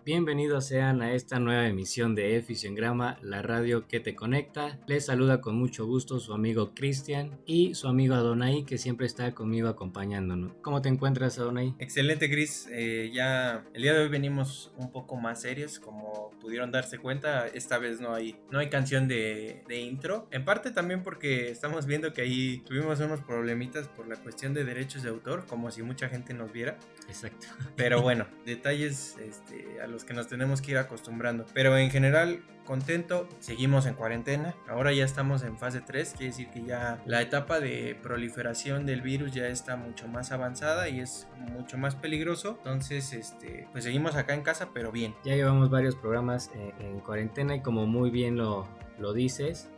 Bienvenidos sean a esta nueva emisión de Efisiongrama, la radio que te conecta. Les saluda con mucho gusto su amigo Cristian y su amigo Adonai, que siempre está conmigo acompañándonos. ¿Cómo te encuentras, Adonai? Excelente, Chris. Ya el día de hoy venimos un poco más serios, como pudieron darse cuenta. Esta vez no hay canción de intro. En parte también porque estamos viendo que ahí tuvimos unos problemitas por la cuestión de derechos de autor, como si mucha gente nos viera. Exacto. Pero bueno, detalles a los que nos tenemos que ir acostumbrando. Pero en general, contento. Seguimos en cuarentena. Ahora ya estamos en fase 3. Quiere decir que ya la etapa de proliferación del virus ya está mucho más avanzada y es mucho más peligroso. Entonces, pues seguimos acá en casa, pero bien. Ya llevamos varios programas en cuarentena y como muy bien lo dices,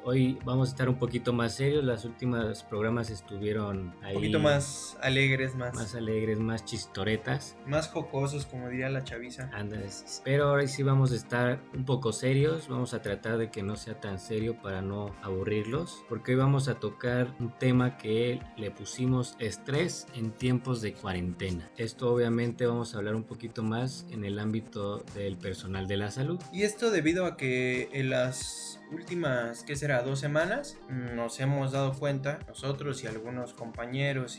hoy vamos a estar un poquito más serios. Los últimos programas estuvieron ahí Un poquito más alegres, más alegres, más chistoretas, más jocosos, como diría la chaviza. Andas. Pero ahora sí vamos a estar un poco serios. Vamos a tratar de que no sea tan serio para no aburrirlos, porque hoy vamos a tocar un tema que le pusimos estrés en tiempos de cuarentena. Esto obviamente vamos a hablar un poquito más en el ámbito del personal de la salud. Y esto debido a que en las últimas, ¿qué será? 2 semanas nos hemos dado cuenta, nosotros y algunos compañeros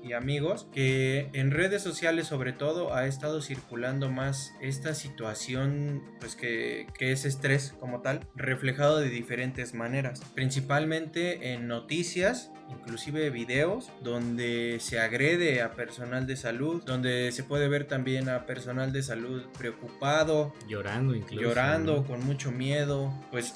y amigos, que en redes sociales sobre todo ha estado circulando más esta situación, pues que es estrés como tal, reflejado de diferentes maneras, principalmente en noticias, inclusive videos donde se agrede a personal de salud, donde se puede ver también a personal de salud preocupado, Llorando incluso, llorando, ¿no? con mucho miedo, pues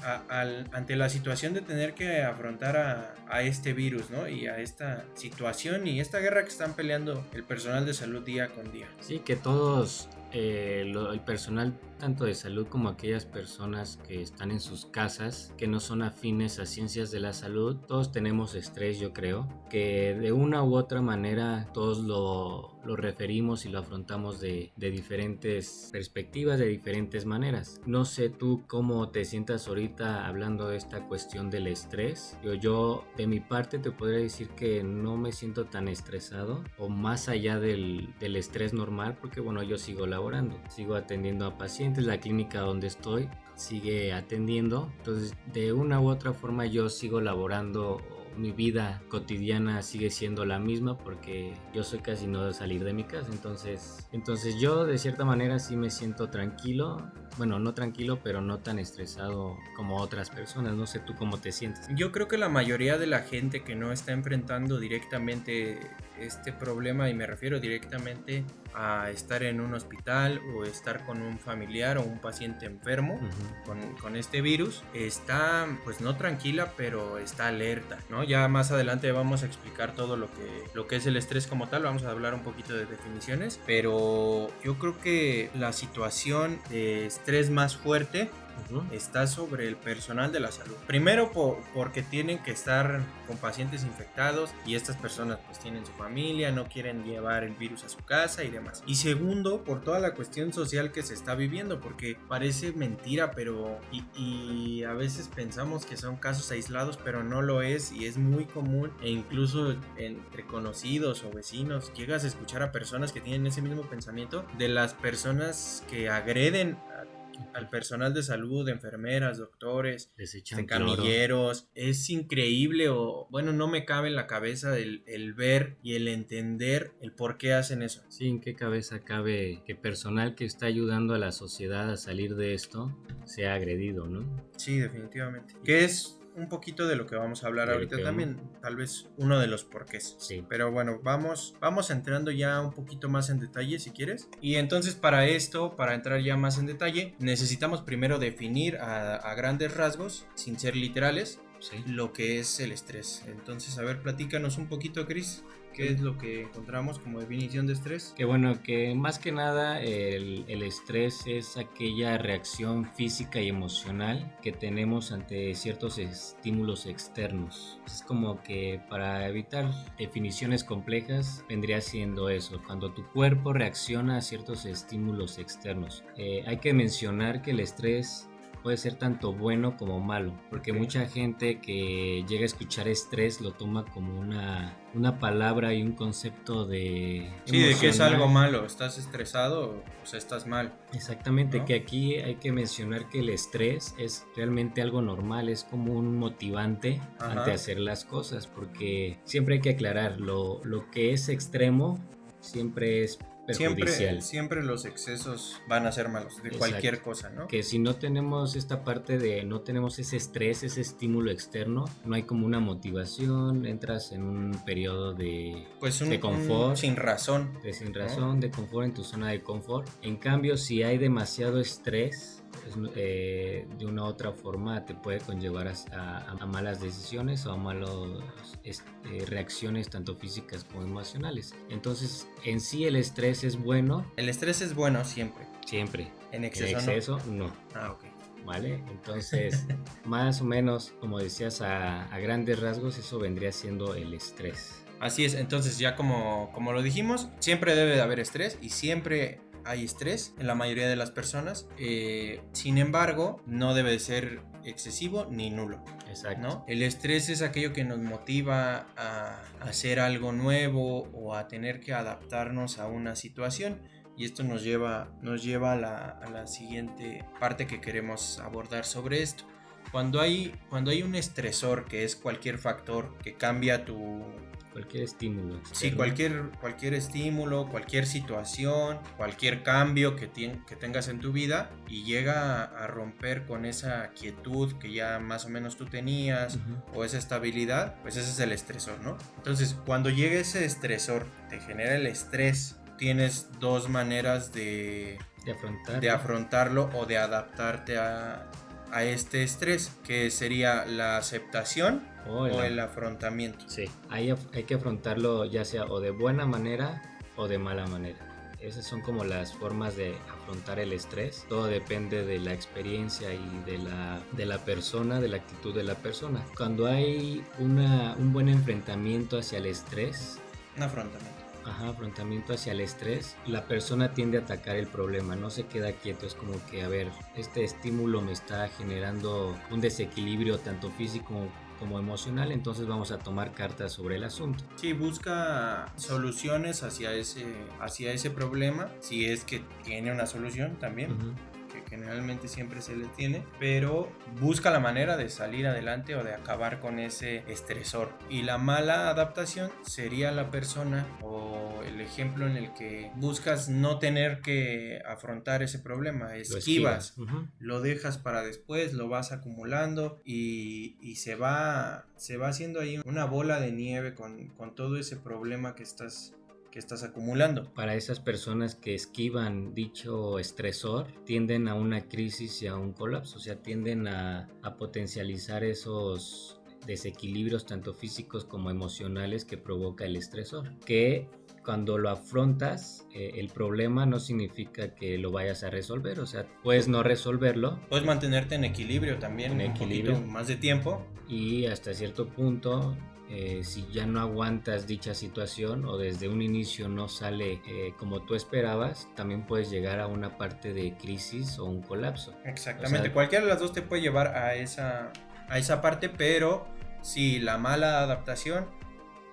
ante la situación de tener que afrontar a este virus, ¿no? Y a esta situación y esta guerra que están peleando el personal de salud día con día. Sí, que todos, el personal tanto de salud como aquellas personas que están en sus casas, que no son afines a ciencias de la salud, todos tenemos estrés, yo creo, que de una u otra manera todos lo referimos y lo afrontamos de diferentes perspectivas, de diferentes maneras. No sé tú cómo te sientas ahorita hablando de esta cuestión del estrés. Yo de mi parte te podría decir que no me siento tan estresado o más allá del estrés normal, porque bueno, yo sigo laborando, sigo atendiendo a pacientes, la clínica donde estoy sigue atendiendo, entonces de una u otra forma yo sigo laborando. Mi vida cotidiana sigue siendo la misma porque yo soy casi no de salir de mi casa, entonces yo de cierta manera sí me siento tranquilo, bueno, no tranquilo, pero no tan estresado como otras personas. No sé tú cómo te sientes. Yo creo que la mayoría de la gente que no está enfrentando directamente este problema, y me refiero directamente a estar en un hospital o estar con un familiar o un paciente enfermo con este virus, está pues no tranquila, pero está alerta, ¿no? Ya más adelante vamos a explicar todo lo que es el estrés como tal, vamos a hablar un poquito de definiciones, pero yo creo que la situación de estrés más fuerte está sobre el personal de la salud. Primero porque tienen que estar con pacientes infectados y estas personas pues tienen su familia, no quieren llevar el virus a su casa y demás. Y segundo, por toda la cuestión social que se está viviendo, porque parece mentira, pero y a veces pensamos que son casos aislados, pero no lo es, y es muy común, e incluso entre conocidos o vecinos llegas a escuchar a personas que tienen ese mismo pensamiento de las personas que agreden al personal de salud, enfermeras, doctores, camilleros. Es increíble, o bueno, no me cabe en la cabeza el ver y el entender el por qué hacen eso. Sí, ¿en qué cabeza cabe que personal que está ayudando a la sociedad a salir de esto sea agredido, no? Sí, definitivamente. ¿Qué es un poquito de lo que vamos a hablar ahorita también? Tal vez uno de los porqués. Sí. Pero bueno, vamos entrando ya un poquito más en detalle, si quieres. Y entonces para entrar ya más en detalle, necesitamos primero definir a grandes rasgos, sin ser literales, sí, lo que es el estrés. Entonces, a ver, platícanos un poquito, Chris. ¿Qué es lo que encontramos como definición de estrés? Que bueno, que más que nada el estrés es aquella reacción física y emocional que tenemos ante ciertos estímulos externos. Es como que, para evitar definiciones complejas, vendría siendo eso, cuando tu cuerpo reacciona a ciertos estímulos externos. Hay que mencionar que el estrés puede ser tanto bueno como malo, porque mucha gente que llega a escuchar estrés lo toma como una palabra y un concepto de Sí, de que es algo emocional. malo, estás estresado, o sea, estás mal, Exactamente, ¿no? que aquí hay que mencionar que el estrés es realmente algo normal, es como un motivante ante Ajá. hacer las cosas, porque siempre hay que aclarar, lo que es extremo siempre es Siempre, perjudicial. siempre los excesos van a ser malos, de Exacto. cualquier cosa, ¿no? Que si no tenemos esta parte de no tenemos ese estrés, ese estímulo externo, no hay como una motivación, entras en un periodo Pues de un confort, sin razón, de sin ¿no? razón, de confort en tu zona de confort. En cambio, si hay demasiado estrés, de una u otra forma te puede conllevar a malas decisiones o a malas reacciones tanto físicas como emocionales. Entonces, en sí el estrés es bueno El estrés es bueno siempre, siempre. en En exceso no. exceso, no. Ah, ok. ¿Vale? Entonces, más o menos, como decías, a grandes rasgos, eso vendría siendo el estrés. Así es, entonces ya como lo dijimos, siempre debe de haber estrés y siempre hay estrés en la mayoría de las personas. Sin embargo, no debe de ser excesivo ni nulo, Exacto. ¿no? El estrés es aquello que nos motiva a hacer algo nuevo o a tener que adaptarnos a una situación. Y esto nos lleva a la siguiente parte que queremos abordar sobre esto. Cuando hay un estresor, que es cualquier factor que cambia tu... Cualquier estímulo Sí, externo. cualquier estímulo, cualquier situación, cualquier cambio que tengas en tu vida y llega a romper con esa quietud que ya más o menos tú tenías o esa estabilidad, pues ese es el estresor, ¿no? Entonces, cuando llega ese estresor, te genera el estrés, tienes dos maneras de afrontarlo o de adaptarte a este estrés, que sería la aceptación o el afrontamiento. Sí, hay que afrontarlo ya sea o de buena manera o de mala manera. Esas son como las formas de afrontar el estrés. Todo depende de la experiencia y de la persona, de la actitud de la persona. Cuando hay un buen enfrentamiento hacia el estrés, Un afrontamiento. afrontamiento hacia el estrés, la persona tiende a atacar el problema, no se queda quieto, es como que, a ver, este estímulo me está generando un desequilibrio tanto físico como emocional, entonces vamos a tomar cartas sobre el asunto. Sí, busca soluciones hacia ese problema, si es que tiene una solución también. Que generalmente siempre se le tiene, pero busca la manera de salir adelante o de acabar con ese estresor. Y la mala adaptación sería la persona o el ejemplo en el que buscas no tener que afrontar ese problema, esquivas, lo dejas para después, lo vas acumulando y se va haciendo ahí una bola de nieve con todo ese problema que estás acumulando. Para esas personas que esquivan dicho estresor, tienden a una crisis y a un colapso, o sea, tienden a potencializar esos desequilibrios tanto físicos como emocionales que provoca el estresor, que cuando lo afrontas, el problema no significa que lo vayas a resolver, o sea, puedes no resolverlo. Puedes mantenerte en equilibrio también, En equilibrio. Poquito más de tiempo. Y hasta cierto punto, si ya no aguantas dicha situación o desde un inicio no sale como tú esperabas, también puedes llegar a una parte de crisis o un colapso. Exactamente, O sea, cualquiera de las dos te puede llevar a esa parte, pero si la mala adaptación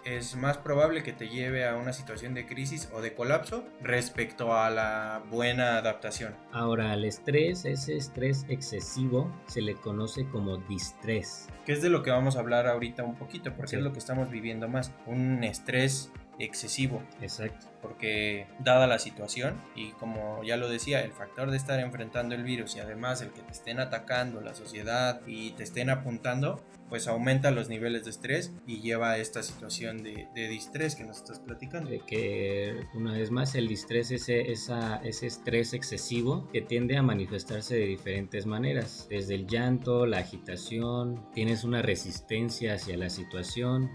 es más probable que te lleve a una situación de crisis o de colapso respecto a la buena adaptación. Ahora, al estrés, ese estrés excesivo, se le conoce como distrés. Que es de lo que vamos a hablar ahorita un poquito, porque es lo que estamos viviendo más, un estrés excesivo. Exacto. Porque dada la situación y como ya lo decía, el factor de estar enfrentando el virus y además el que te estén atacando la sociedad y te estén apuntando, pues aumenta los niveles de estrés y lleva a esta situación de distrés que nos estás platicando. Que una vez más el distrés es ese estrés excesivo que tiende a manifestarse de diferentes maneras, desde el llanto, la agitación, tienes una resistencia hacia la situación,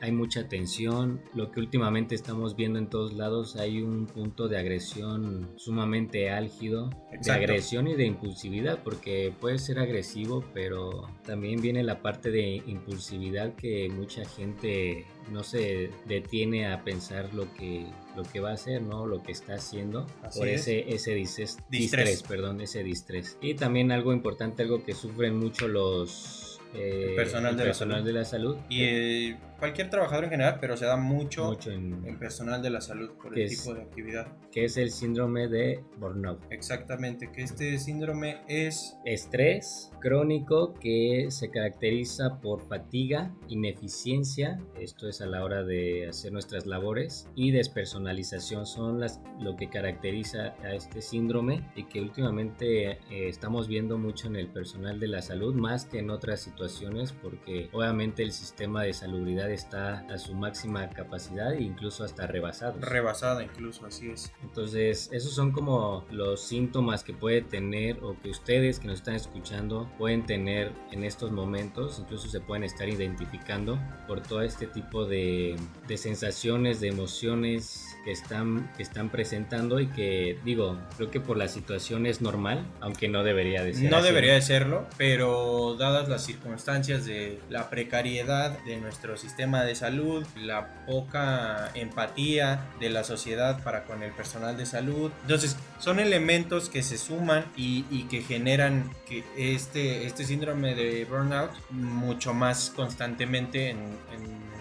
hay mucha tensión, lo que últimamente estamos viendo en todos todos lados hay un punto de agresión sumamente álgido, de Exacto. agresión y de impulsividad, porque puede ser agresivo, pero también viene la parte de impulsividad que mucha gente no se detiene a pensar lo que va a hacer, ¿no? Lo que está haciendo. Así Por es. ese distrés, perdón, ese distrés. Y también algo importante, algo que sufren mucho El personal de la salud. Y cualquier trabajador en general, pero se da mucho en personal de la salud por que el es- tipo de actividad. que es el síndrome de burnout. Exactamente, que este síndrome es Estrés crónico que se caracteriza por fatiga, ineficiencia, esto es a la hora de hacer nuestras labores, y despersonalización son lo que caracteriza a este síndrome y que últimamente estamos viendo mucho en el personal de la salud, más que en otras situaciones, porque obviamente el sistema de salubridad está a su máxima capacidad e incluso hasta rebasado. rebasada incluso, así es. Entonces, esos son como los síntomas que puede tener o que ustedes que nos están escuchando pueden tener en estos momentos. Incluso se pueden estar identificando por todo este tipo de sensaciones, de emociones que están presentando y que, digo, creo que por la situación es normal, aunque no debería de ser No así. debería de serlo, pero dadas las circunstancias de la precariedad de nuestro sistema de salud, la poca empatía de la sociedad para con el personal de salud, entonces son elementos que se suman y que generan que este síndrome de burnout mucho más constantemente en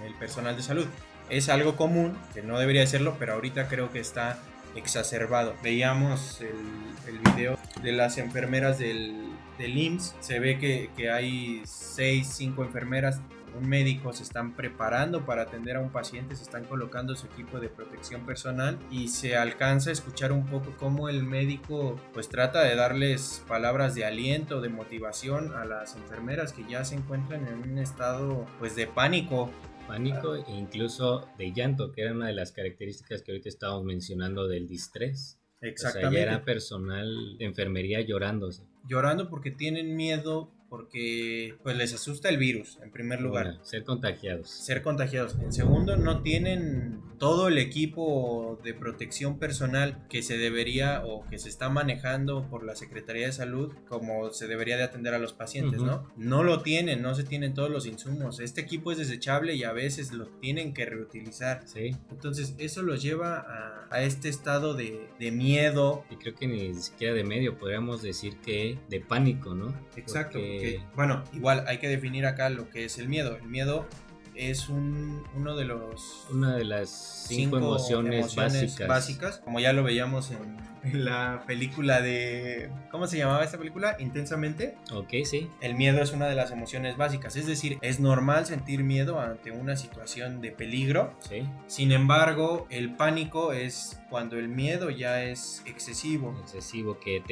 el personal de salud. Es algo común, que no debería serlo, pero ahorita creo que está exacerbado. Veíamos el video de las enfermeras del IMSS. Se ve que hay 5 enfermeras, un médico, se están preparando para atender a un paciente, se están colocando su equipo de protección personal y se alcanza a escuchar un poco cómo el médico pues trata de darles palabras de aliento, de motivación a las enfermeras que ya se encuentran en un estado pues de pánico e incluso de llanto, que era una de las características que ahorita estábamos mencionando del distrés. Exactamente. O sea, ya era personal de enfermería llorándose. Llorando porque tienen miedo, porque pues les asusta el virus, en primer lugar. Bueno, ser contagiados. Ser contagiados. En segundo, no tienen todo el equipo de protección personal que se debería o que se está manejando por la Secretaría de Salud como se debería de atender a los pacientes, ¿no? No lo tienen, no se tienen todos los insumos. Este equipo es desechable y a veces lo tienen que reutilizar. Sí. Entonces eso los lleva a este estado de miedo. Y creo que ni siquiera de medio, podríamos decir que de pánico, ¿no? Exacto. Porque, bueno, igual hay que definir acá lo que es el miedo. El miedo es una de las 5 emociones básicas, como ya lo veíamos en la película de... ¿Cómo se llamaba esta película? Intensamente. Ok, sí. El miedo es una de las emociones básicas, es decir, es normal sentir miedo ante una situación de peligro. Sí. Sin embargo, el pánico es cuando el miedo ya es excesivo. Excesivo, que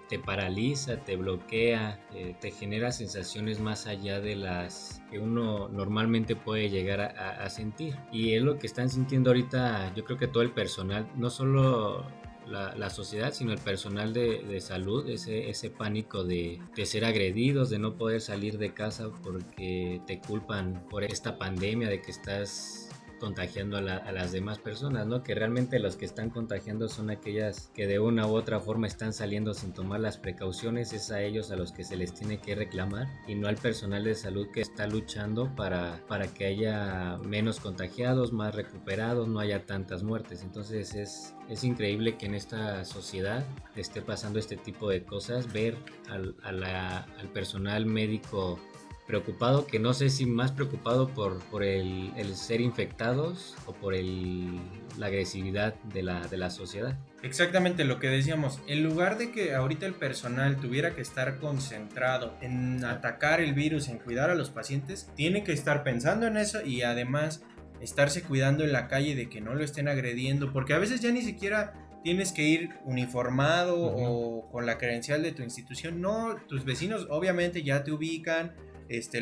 te paraliza, te bloquea, te genera sensaciones más allá de las que uno normalmente puede llegar a sentir. Y es lo que están sintiendo ahorita, yo creo que todo el personal, no solo la sociedad, sino el personal de salud, ese pánico de ser agredidos, de no poder salir de casa porque te culpan por esta pandemia, de que estás contagiando a las demás personas, ¿no? Que realmente los que están contagiando son aquellas que de una u otra forma están saliendo sin tomar las precauciones. Es a ellos a los que se les tiene que reclamar y no al personal de salud que está luchando para que haya menos contagiados, más recuperados, no haya tantas muertes. Entonces es increíble que en esta sociedad esté pasando este tipo de cosas, ver al personal médico preocupado, que no sé si más preocupado por el ser infectados o por la agresividad de la sociedad. Exactamente lo que decíamos, en lugar de que ahorita el personal tuviera que estar concentrado en atacar el virus, en cuidar a los pacientes, tiene que estar pensando en eso y además estarse cuidando en la calle de que no lo estén agrediendo, porque a veces ya ni siquiera tienes que ir uniformado o con la credencial de tu institución. No, tus vecinos obviamente ya te ubican.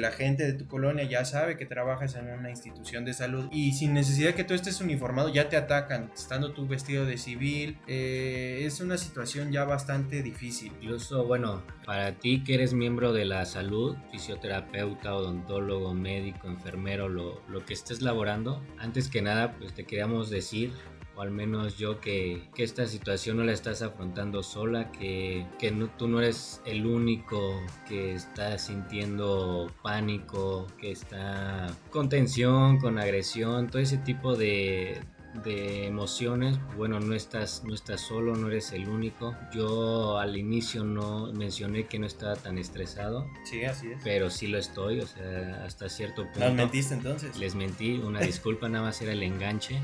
La gente de tu colonia ya sabe que trabajas en una institución de salud y sin necesidad que tú estés uniformado ya te atacan, estando tú vestido de civil. Es una situación ya bastante difícil. Incluso, bueno, para ti que eres miembro de la salud, fisioterapeuta, odontólogo, médico, enfermero, lo que estés laborando, antes que nada, pues te queríamos decir o al menos yo, que esta situación no la estás afrontando sola, que no, tú no eres el único que está sintiendo pánico, que está con tensión, con agresión, todo ese tipo de emociones. Bueno, no estás solo, no eres el único. Yo al inicio no mencioné que no estaba tan estresado, Sí, así es. pero sí lo estoy, o sea, hasta cierto punto. ¿Nos mentiste entonces? Les mentí, una disculpa, nada más era el enganche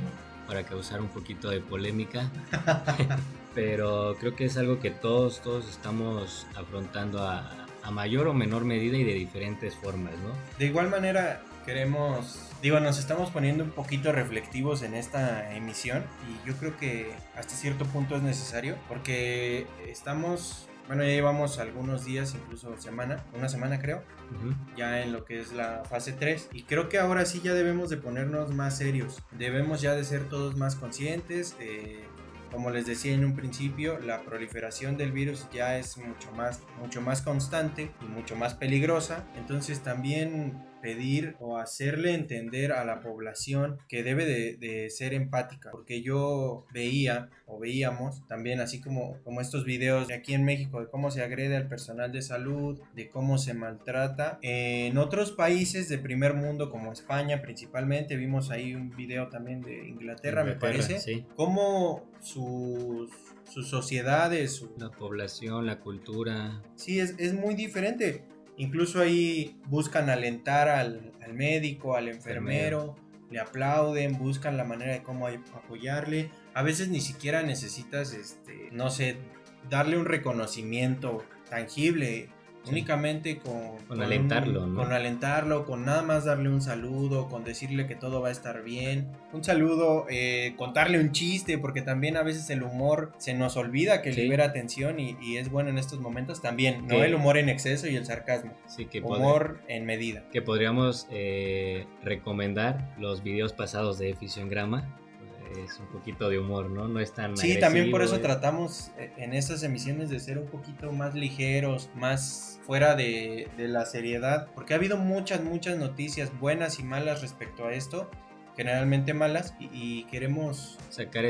para causar un poquito de polémica. Pero creo que es algo que todos estamos afrontando a mayor o menor medida y de diferentes formas, ¿no? De igual manera, nos estamos poniendo un poquito reflectivos en esta emisión y yo creo que hasta cierto punto es necesario porque ya llevamos algunos días, incluso una semana creo, ya en lo que es la fase 3 y creo que ahora sí ya debemos de ponernos más serios, debemos ya de ser todos más conscientes. Como les decía en un principio, la proliferación del virus ya es mucho más constante y mucho más peligrosa. Entonces también pedir o hacerle entender a la población que debe de ser empática. Porque yo veíamos también así como estos videos de aquí en México de cómo se agrede al personal de salud, de cómo se maltrata. En otros países de primer mundo como España principalmente, vimos ahí un video también de Inglaterra me parece, sí. Cómo sus sociedades, la población, la cultura. Sí, es muy diferente. Incluso ahí buscan alentar al médico, al enfermero, le aplauden, buscan la manera de cómo apoyarle. A veces ni siquiera necesitas, no sé, darle un reconocimiento tangible. Sí. Únicamente con alentarlo, ¿no? Con alentarlo, con nada más darle un saludo, con decirle que todo va a estar bien. Un saludo, contarle un chiste, porque también a veces el humor se nos olvida que libera tensión y es bueno en estos momentos también. No el humor en exceso y el sarcasmo. Sí, que humor en medida. Que podríamos recomendar los videos pasados de Fisiongrama. Es un poquito de humor, ¿no? No es tan agresivo. Sí, también por eso tratamos en estas emisiones de ser un poquito más ligeros, más fuera de la seriedad, porque ha habido muchas noticias buenas y malas respecto a esto, generalmente malas, y queremos sacar de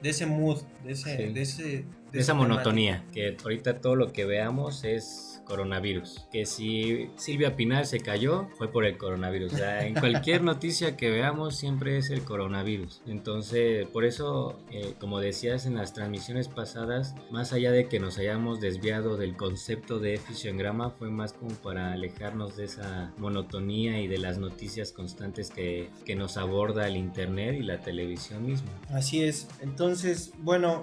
ese mood, de esa monotonía, que ahorita todo lo que veamos es coronavirus, que si Silvia Pinal se cayó fue por el coronavirus, o sea, en cualquier noticia que veamos siempre es el coronavirus. Entonces por eso, como decías en las transmisiones pasadas, más allá de que nos hayamos desviado del concepto de Fisiongrama, fue más como para alejarnos de esa monotonía y de las noticias constantes que nos aborda el internet y la televisión misma. Así es. Entonces, bueno,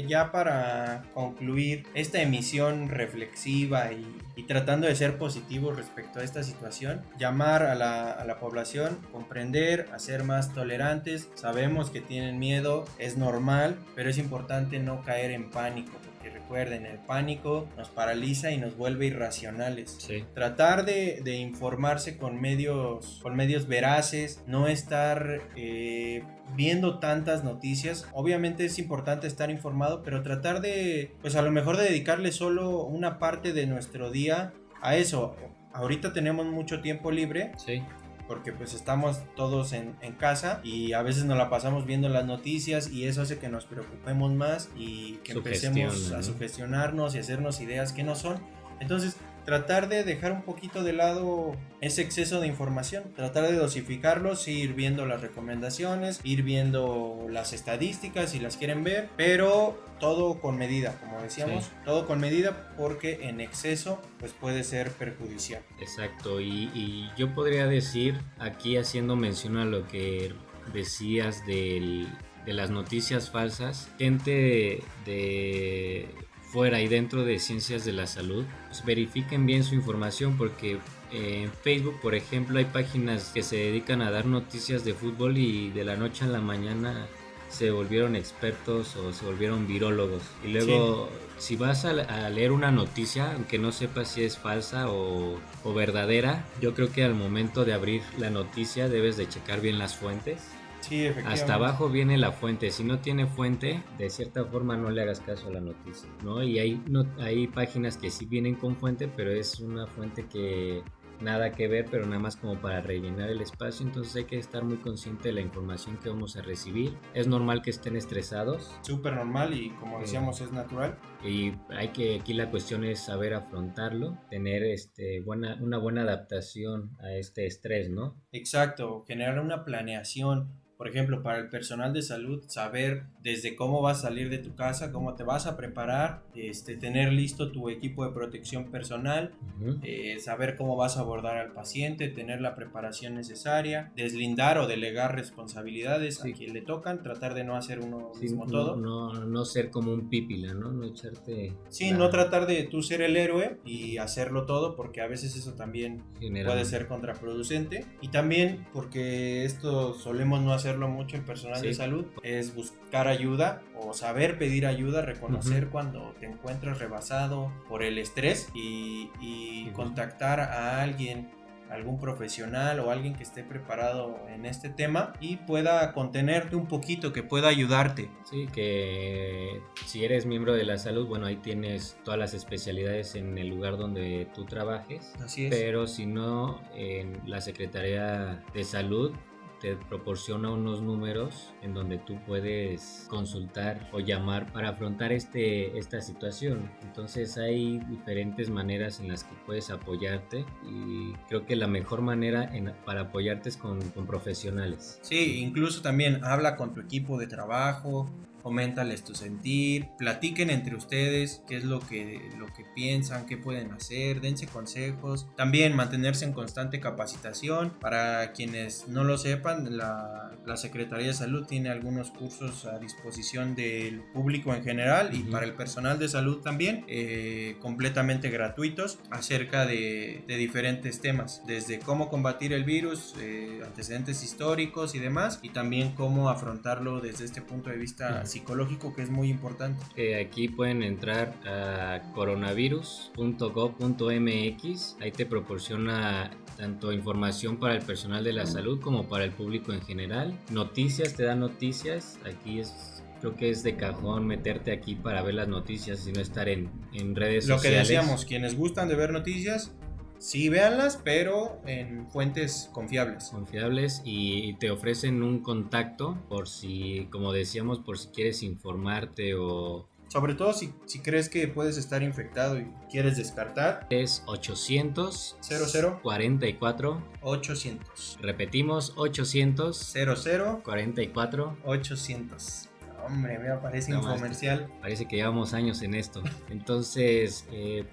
ya para concluir esta emisión reflexiva y tratando de ser positivos respecto a esta situación, llamar a la población, comprender, a ser más tolerantes. Sabemos que tienen miedo, es normal, pero es importante no caer en pánico, porque recuerden, el pánico nos paraliza y nos vuelve irracionales. Sí. Tratar de informarse con medios veraces, no estar viendo tantas noticias. Obviamente es importante estar informado, pero tratar de, pues a lo mejor de dedicarle solo una parte de nuestro día a eso. Ahorita tenemos mucho tiempo libre. Sí. Porque pues estamos todos en casa y a veces nos la pasamos viendo las noticias y eso hace que nos preocupemos más y que empecemos a sugestionarnos y hacernos ideas que no son. Entonces, tratar de dejar un poquito de lado ese exceso de información, tratar de dosificarlos, ir viendo las recomendaciones, ir viendo las estadísticas si las quieren ver, pero todo con medida, como decíamos, todo con medida, porque en exceso pues puede ser perjudicial. Exacto, y yo podría decir, aquí haciendo mención a lo que decías de las noticias falsas, gente de fuera y dentro de ciencias de la salud, pues verifiquen bien su información, porque en Facebook, por ejemplo, hay páginas que se dedican a dar noticias de fútbol y de la noche a la mañana se volvieron expertos o se volvieron virólogos. Y luego, si vas a leer una noticia, aunque no sepas si es falsa o verdadera, yo creo que al momento de abrir la noticia debes de checar bien las fuentes. Sí, efectivamente. Hasta abajo viene la fuente. Si no tiene fuente, de cierta forma no le hagas caso a la noticia, ¿no? Y hay páginas que sí vienen con fuente, pero es una fuente que nada que ver, pero nada más como para rellenar el espacio. Entonces hay que estar muy consciente de la información que vamos a recibir. Es normal que estén estresados. Súper normal y como decíamos es natural. Y aquí la cuestión es saber afrontarlo, tener una buena adaptación a este estrés, ¿no? Exacto, generar una planeación. Por ejemplo, para el personal de salud, saber desde cómo vas a salir de tu casa, cómo te vas a preparar, tener listo tu equipo de protección personal, saber cómo vas a abordar al paciente, tener la preparación necesaria, deslindar o delegar responsabilidades a quien le tocan, tratar de no hacer uno mismo todo. No ser como un pípila, ¿no? No echarte... Sí, no tratar de tú ser el héroe y hacerlo todo, porque a veces eso también puede ser contraproducente. Y también porque esto solemos no hacerlo mucho el personal de salud, es buscar ayuda o saber pedir ayuda, reconocer cuando te encuentras rebasado por el estrés y contactar a alguien, algún profesional o alguien que esté preparado en este tema y pueda contenerte un poquito, que pueda ayudarte. Sí, que si eres miembro de la salud, bueno, ahí tienes todas las especialidades en el lugar donde tú trabajes. Así es. Pero si no, en la Secretaría de Salud te proporciona unos números en donde tú puedes consultar o llamar para afrontar esta situación. Entonces hay diferentes maneras en las que puedes apoyarte y creo que la mejor manera para apoyarte es con profesionales. Sí, incluso también habla con tu equipo de trabajo, coméntales tu sentir, platiquen entre ustedes qué es lo que piensan, qué pueden hacer, dense consejos. También mantenerse en constante capacitación. Para quienes no lo sepan, la Secretaría de Salud tiene algunos cursos a disposición del público en general y para el personal de salud también, completamente gratuitos, acerca de diferentes temas, desde cómo combatir el virus, antecedentes históricos y demás, y también cómo afrontarlo desde este punto de vista psicológico, que es muy importante. Aquí pueden entrar a coronavirus.gov.mx. Ahí te proporciona tanto información para el personal de la salud como para el público en general. Noticias, te da noticias. Aquí creo que es de cajón meterte aquí para ver las noticias y no estar en redes sociales. Lo que decíamos, quienes gustan de ver noticias, sí, véanlas, pero en fuentes confiables. Y te ofrecen un contacto por si, como decíamos, por si quieres informarte o... Sobre todo si crees que puedes estar infectado y quieres descartar. Es 800 00 44 800. Repetimos, 800 00 44 800. Hombre, me aparece infomercial. Parece que llevamos años en esto. Entonces,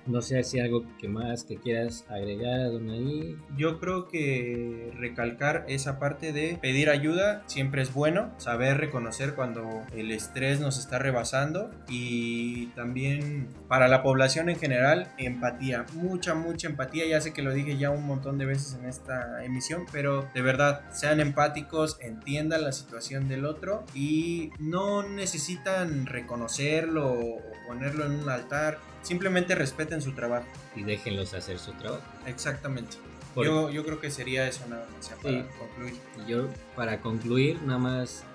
no sé si algo que más que quieras agregar, Adonai. Yo creo que recalcar esa parte de pedir ayuda siempre es bueno. Saber reconocer cuando el estrés nos está rebasando. Y también para la población en general, empatía. Mucha empatía. Ya sé que lo dije ya un montón de veces en esta emisión, pero de verdad, sean empáticos, entiendan la situación del otro y no necesitan reconocerlo o ponerlo en un altar, simplemente respeten su trabajo y déjenlos hacer su trabajo. Exactamente. Yo creo que sería eso nada más para concluir. Yo para concluir nada más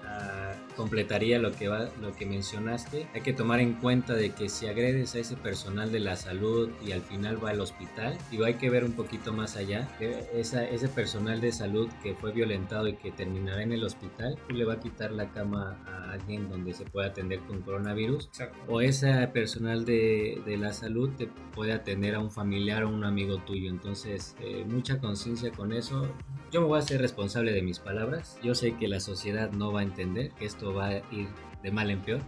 completaría lo que mencionaste. Hay que tomar en cuenta de que si agredes a ese personal de la salud y al final va al hospital, hay que ver un poquito más allá. Ese personal de salud que fue violentado y que terminará en el hospital, tú le va a quitar la cama a alguien donde se puede atender con coronavirus. Exacto. O ese personal de la salud te puede atender a un familiar o un amigo tuyo. Entonces, mucha conciencia con eso. Yo me voy a hacer responsable de mis palabras. Yo sé que la sociedad no va a entender que esto va a ir de mal en peor.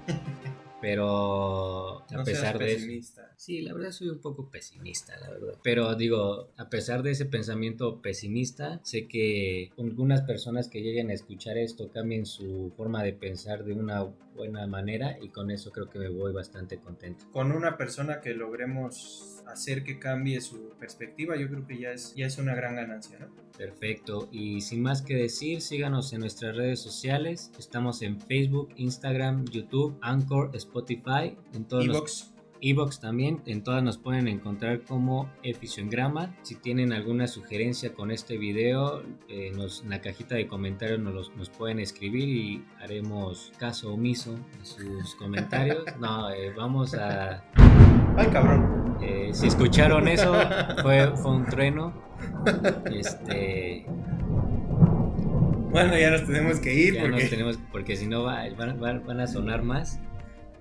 Pero a pesar de eso, sí, la verdad soy un poco pesimista, la verdad. Pero digo, a pesar de ese pensamiento pesimista, sé que algunas personas que lleguen a escuchar esto cambien su forma de pensar de una buena manera y con eso creo que me voy bastante contento. Con una persona que logremos hacer que cambie su perspectiva, yo creo que ya es una gran ganancia, ¿no? Perfecto, y sin más que decir, síganos en nuestras redes sociales. Estamos en Facebook, Instagram, YouTube, Anchor, Spotify, en todos iVoox también, en todas nos pueden encontrar como Efisioengrama. Si tienen alguna sugerencia con este video, en la cajita de comentarios nos pueden escribir y haremos caso omiso a sus comentarios. Vamos a Ay, cabrón. Si escucharon eso, fue un trueno. Bueno, ya nos tenemos que ir porque si no van a sonar más.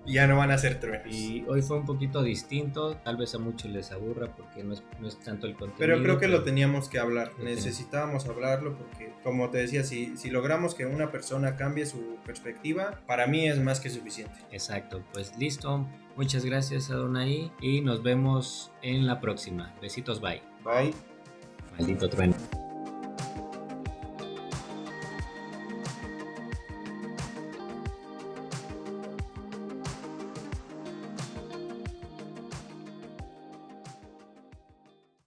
Ya no van a ser truenos. Y hoy fue un poquito distinto, tal vez a muchos les aburra porque no es tanto el contenido. Pero creo que lo teníamos que hablar, necesitábamos hablarlo porque, como te decía, si logramos que una persona cambie su perspectiva, para mí es más que suficiente. Exacto, pues listo, muchas gracias Adonai y nos vemos en la próxima. Besitos, bye. Bye. Maldito trueno.